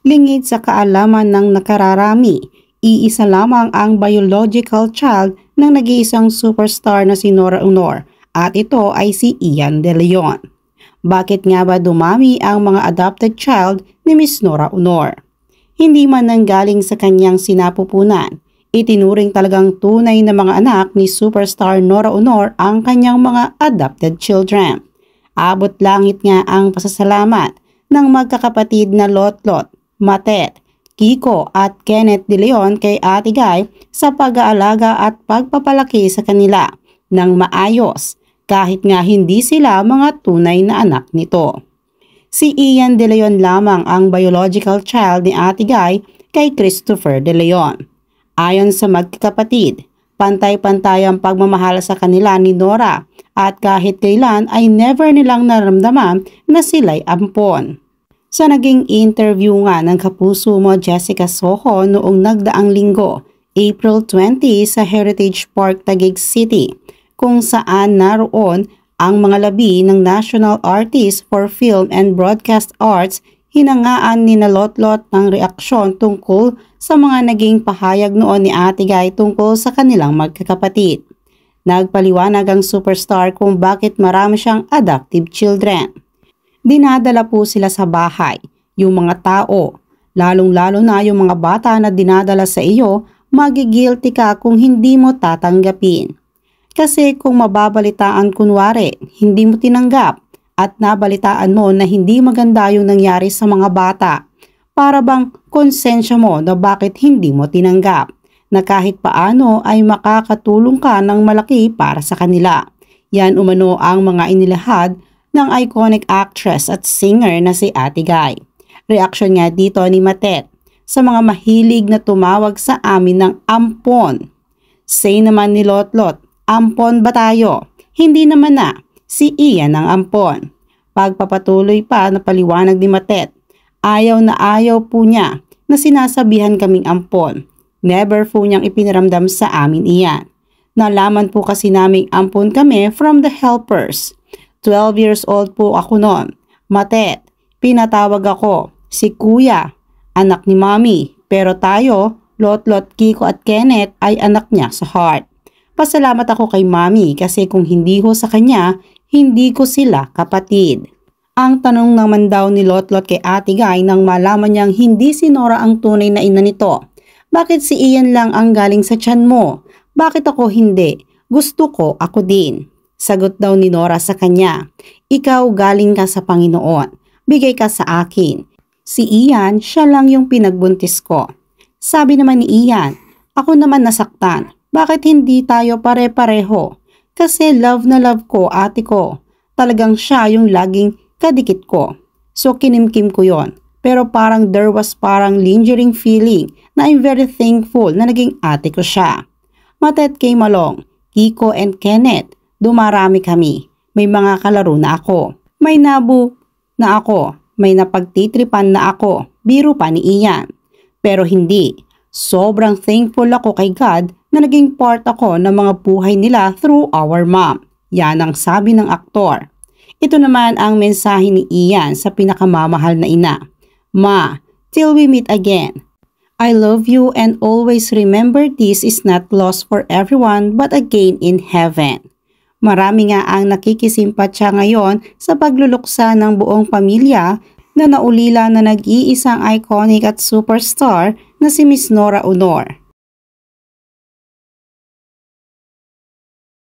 Lingid sa kaalaman ng nakararami, iisa lamang ang biological child ng nag-iisang superstar na si Nora Aunor at ito ay si Ian De Leon. Bakit nga ba dumami ang mga adopted child ni Miss Nora Aunor? Hindi man nanggaling sa kanyang sinapupunan, itinuring talagang tunay na mga anak ni superstar Nora Aunor ang kanyang mga adopted children. Abot langit nga ang pasasalamat ng magkakapatid na Lotlot, Matet, Kiko at Kenneth De Leon kay Ate Guy sa pag-aalaga at pagpapalaki sa kanila ng maayos kahit nga hindi sila mga tunay na anak nito. Si Ian De Leon lamang ang biological child ni Ate Guy kay Christopher De Leon. Ayon sa magkakapatid, pantay-pantay ang pagmamahal sa kanila ni Nora at kahit kailan ay never nilang naramdaman na sila'y ampon. Sa naging interview nga ng kapuso mo Jessica Soho noong nagdaang linggo, April 20 sa Heritage Park, Taguig City, kung saan naroon ang mga labi ng National Artist for Film and Broadcast Arts, hinangaan ni Lotlot ng reaksyon tungkol sa mga naging pahayag noon ni Ate Guy tungkol sa kanilang magkakapatid. Nagpaliwanag ang superstar kung bakit marami siyang adoptive children. Dinadala po sila sa bahay, yung mga tao, lalong-lalo na yung mga bata na dinadala sa iyo, magigilty ka kung hindi mo tatanggapin. Kasi kung mababalitaan kunwari, hindi mo tinanggap at nabalitaan mo na hindi maganda yung nangyari sa mga bata, para bang konsensya mo na bakit hindi mo tinanggap, na kahit paano ay makakatulong ka ng malaki para sa kanila. Yan umano ang mga inilahad ng iconic actress at singer na si Ate Guy. Reaksyon nga dito ni Matet sa mga mahilig na tumawag sa amin ng ampon. Say naman ni Lotlot, ampon ba tayo? Hindi naman na, si Ian ang ampon. Pagpapatuloy pa na paliwanag ni Matet, ayaw na ayaw po niya na sinasabihan kaming ampon. Never po niyang ipinaramdam sa amin iyan. Nalaman po kasi naming ampon kami from the helpers. 12 years old po ako noon. Matet, pinatawag ako, si Kuya, anak ni Mommy. Pero tayo, Lotlot, Kiko at Kenneth ay anak niya sa heart. Pasalamat ako kay Mommy kasi kung hindi ho sa kanya, hindi ko sila kapatid. Ang tanong naman daw ni Lotlot kay Ate Guy nang malaman niyang hindi si Nora ang tunay na ina nito. Bakit si Ian lang ang galing sa tiyan mo? Bakit ako hindi? Gusto ko ako din. Sagot daw ni Nora sa kanya, ikaw galing ka sa Panginoon, bigay ka sa akin. Si Ian, siya lang yung pinagbuntis ko. Sabi naman ni Ian, ako naman nasaktan, bakit hindi tayo pare-pareho? Kasi love na love ko ate ko, talagang siya yung laging kadikit ko. So kinimkim ko yon. Pero parang there was parang lingering feeling na I'm very thankful na naging ate ko siya. Matet came along, Kiko and Kenneth. Dumarami kami. May mga kalaro na ako. May nabu na ako. May napagtitripan na ako. Biro pa ni Ian. Pero hindi. Sobrang thankful ako kay God na naging part ako ng mga buhay nila through our mom. Yan ang sabi ng aktor. Ito naman ang mensahe ni Ian sa pinakamamahal na ina. Ma, till we meet again. I love you and always remember this is not lost for everyone but a gain in heaven. Marami nga ang nakikisimpatya ngayon sa pagluluksa ng buong pamilya na naulila na nag-iisang iconic at superstar na si Miss Nora Aunor.